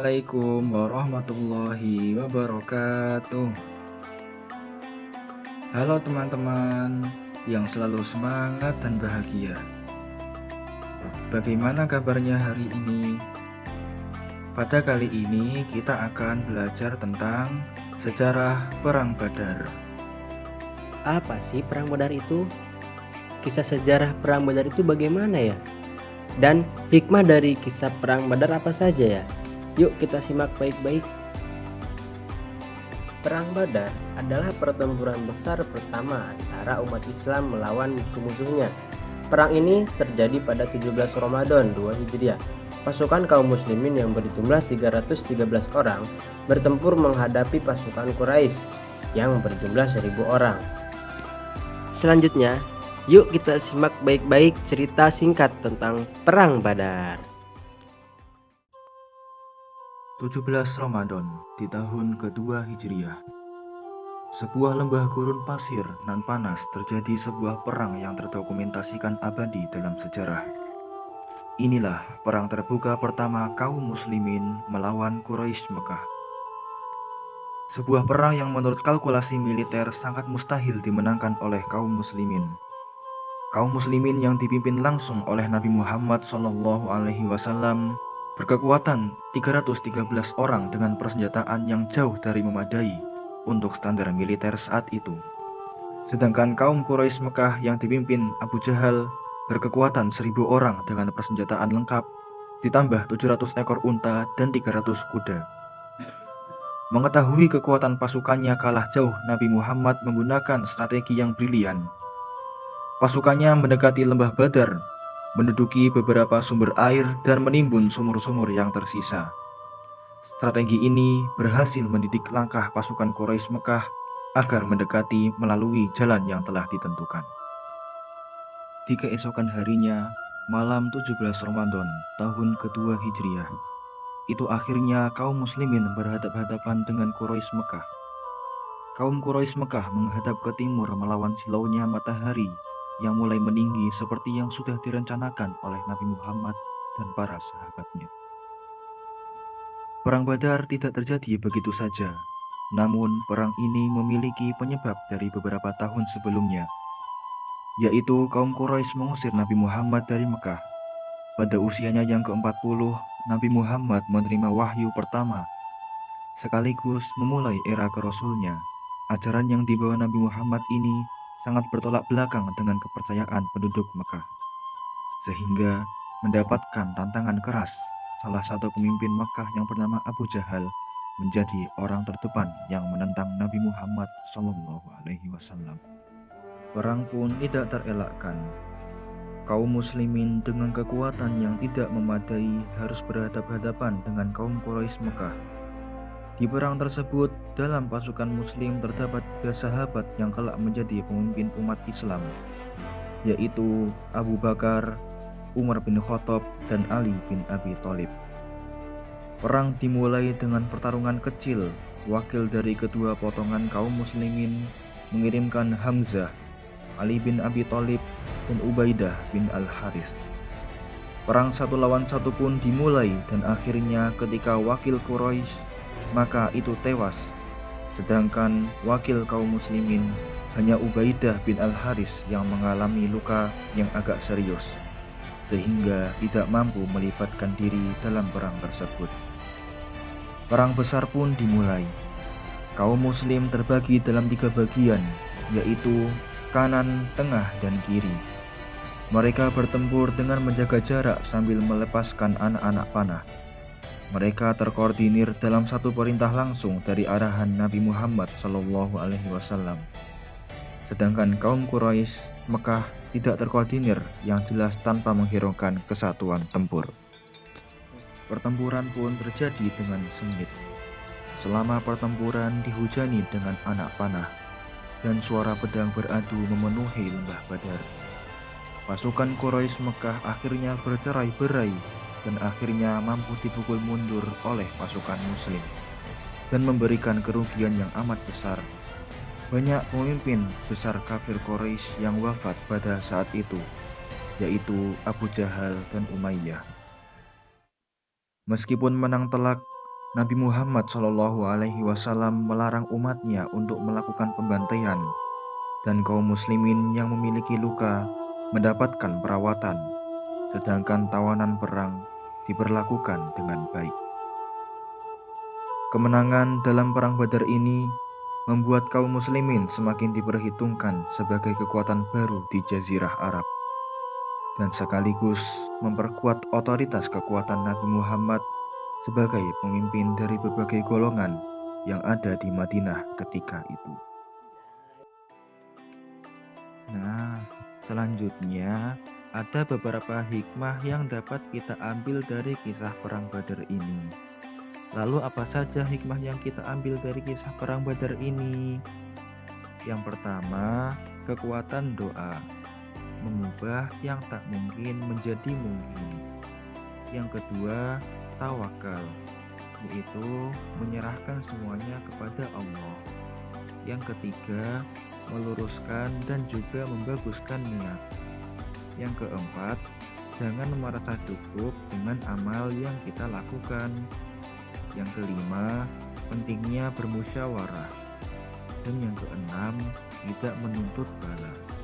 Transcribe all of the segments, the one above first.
Assalamualaikum warahmatullahi wabarakatuh. Halo teman-teman yang selalu semangat dan bahagia. Bagaimana kabarnya hari ini? Pada kali ini kita akan belajar tentang sejarah Perang Badar. Apa sih Perang Badar itu? Kisah sejarah Perang Badar itu bagaimana ya? Dan hikmah dari kisah Perang Badar apa saja ya? Yuk kita simak baik-baik. Perang Badar adalah pertempuran besar pertama antara umat Islam melawan musuh-musuhnya. Perang ini terjadi pada 17 Ramadan 2 Hijriah. Pasukan kaum muslimin yang berjumlah 313 orang bertempur menghadapi pasukan Quraisy yang berjumlah 1000 orang. Selanjutnya, yuk kita simak baik-baik cerita singkat tentang Perang Badar. 17 Ramadan di tahun kedua Hijriah. Sebuah lembah gurun pasir nan panas terjadi sebuah perang yang terdokumentasikan abadi dalam sejarah. Inilah perang terbuka pertama kaum muslimin melawan Quraisy Mekah. Sebuah perang yang menurut kalkulasi militer sangat mustahil dimenangkan oleh kaum muslimin. Kaum muslimin yang dipimpin langsung oleh Nabi Muhammad SAW berkekuatan 313 orang dengan persenjataan yang jauh dari memadai untuk standar militer saat itu. Sedangkan kaum Quraisy Mekah yang dipimpin Abu Jahal berkekuatan 1000 orang dengan persenjataan lengkap, ditambah 700 ekor unta dan 300 kuda. Mengetahui kekuatan pasukannya kalah jauh, Nabi Muhammad menggunakan strategi yang brilian. Pasukannya mendekati lembah Badar, menduduki beberapa sumber air dan menimbun sumur-sumur yang tersisa. Strategi ini berhasil mendidik langkah pasukan Quraisy Mekah agar mendekati melalui jalan yang telah ditentukan. Di keesokan harinya, malam 17 Ramadan tahun kedua Hijriah, itu akhirnya kaum muslimin berhadapan-hadapan dengan Quraisy Mekah. Kaum Quraisy Mekah menghadap ke timur melawan silaunya matahari yang mulai meninggi seperti yang sudah direncanakan oleh Nabi Muhammad dan para sahabatnya. Perang Badar tidak terjadi begitu saja, namun perang ini memiliki penyebab dari beberapa tahun sebelumnya, yaitu kaum Quraisy mengusir Nabi Muhammad dari Mekah. Pada usianya yang ke-40, Nabi Muhammad menerima wahyu pertama, sekaligus memulai era kerasulnya. Ajaran yang dibawa Nabi Muhammad ini sangat bertolak belakang dengan kepercayaan penduduk Mekah, sehingga mendapatkan tantangan keras. Salah satu pemimpin Mekah yang bernama Abu Jahal menjadi orang terdepan yang menentang Nabi Muhammad SAW. Perang pun tidak terelakkan. Kaum muslimin dengan kekuatan yang tidak memadai harus berhadapan-hadapan dengan kaum Quraisy Mekah. Di perang tersebut, dalam pasukan muslim terdapat 3 sahabat yang kelak menjadi pemimpin umat Islam, yaitu Abu Bakar, Umar bin Khattab, dan Ali bin Abi Thalib. Perang dimulai dengan pertarungan kecil. Wakil dari kedua potongan kaum muslimin mengirimkan Hamzah, Ali bin Abi Thalib, dan Ubaidah bin Al-Harith. Perang satu lawan satu pun dimulai dan akhirnya ketika wakil Quraisy maka itu tewas, sedangkan wakil kaum muslimin hanya Ubaidah bin Al-Harith yang mengalami luka yang agak serius, sehingga tidak mampu melibatkan diri dalam perang tersebut. Perang besar pun dimulai. Kaum muslim terbagi dalam 3 bagian, yaitu kanan, tengah, dan kiri. Mereka bertempur dengan menjaga jarak sambil melepaskan anak-anak panah. Mereka terkoordinir dalam satu perintah langsung dari arahan Nabi Muhammad SAW. Sedangkan kaum Quraisy Mekah tidak terkoordinir, yang jelas tanpa menghiraukan kesatuan tempur. Pertempuran pun terjadi dengan sengit. Selama pertempuran dihujani dengan anak panah dan suara pedang beradu memenuhi lembah Badar. Pasukan Quraisy Mekah akhirnya bercerai-berai dan akhirnya mampu dipukul mundur oleh pasukan muslim dan memberikan kerugian yang amat besar. Banyak pemimpin besar kafir Quraisy yang wafat pada saat itu, yaitu Abu Jahal dan Umayyah. Meskipun menang telak, Nabi Muhammad SAW melarang umatnya untuk melakukan pembantaian, dan kaum muslimin yang memiliki luka mendapatkan perawatan, sedangkan tawanan perang diperlakukan dengan baik. Kemenangan dalam perang Badar ini membuat kaum muslimin semakin diperhitungkan sebagai kekuatan baru di Jazirah Arab, dan sekaligus memperkuat otoritas kekuatan Nabi Muhammad sebagai pemimpin dari berbagai golongan yang ada di Madinah ketika itu. Nah, selanjutnya ada beberapa hikmah yang dapat kita ambil dari kisah perang Badar ini. Lalu apa saja hikmah yang kita ambil dari kisah perang Badar ini? Yang pertama, kekuatan doa mengubah yang tak mungkin menjadi mungkin. Yang kedua, tawakal, yaitu menyerahkan semuanya kepada Allah. Yang ketiga, meluruskan dan juga membaguskan niat. Yang keempat, jangan merasa cukup dengan amal yang kita lakukan. Yang kelima, pentingnya bermusyawarah. Dan yang keenam, tidak menuntut balas.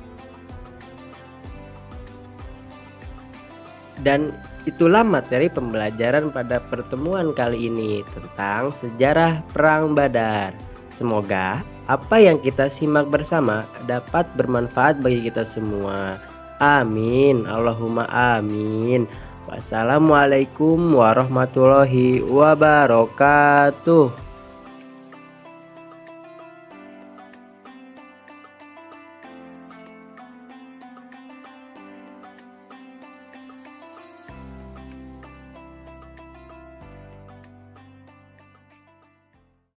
Dan itulah materi pembelajaran pada pertemuan kali ini tentang sejarah Perang Badar. Semoga apa yang kita simak bersama dapat bermanfaat bagi kita semua. Amin. Allahumma amin. Wassalamualaikum warahmatullahi wabarakatuh.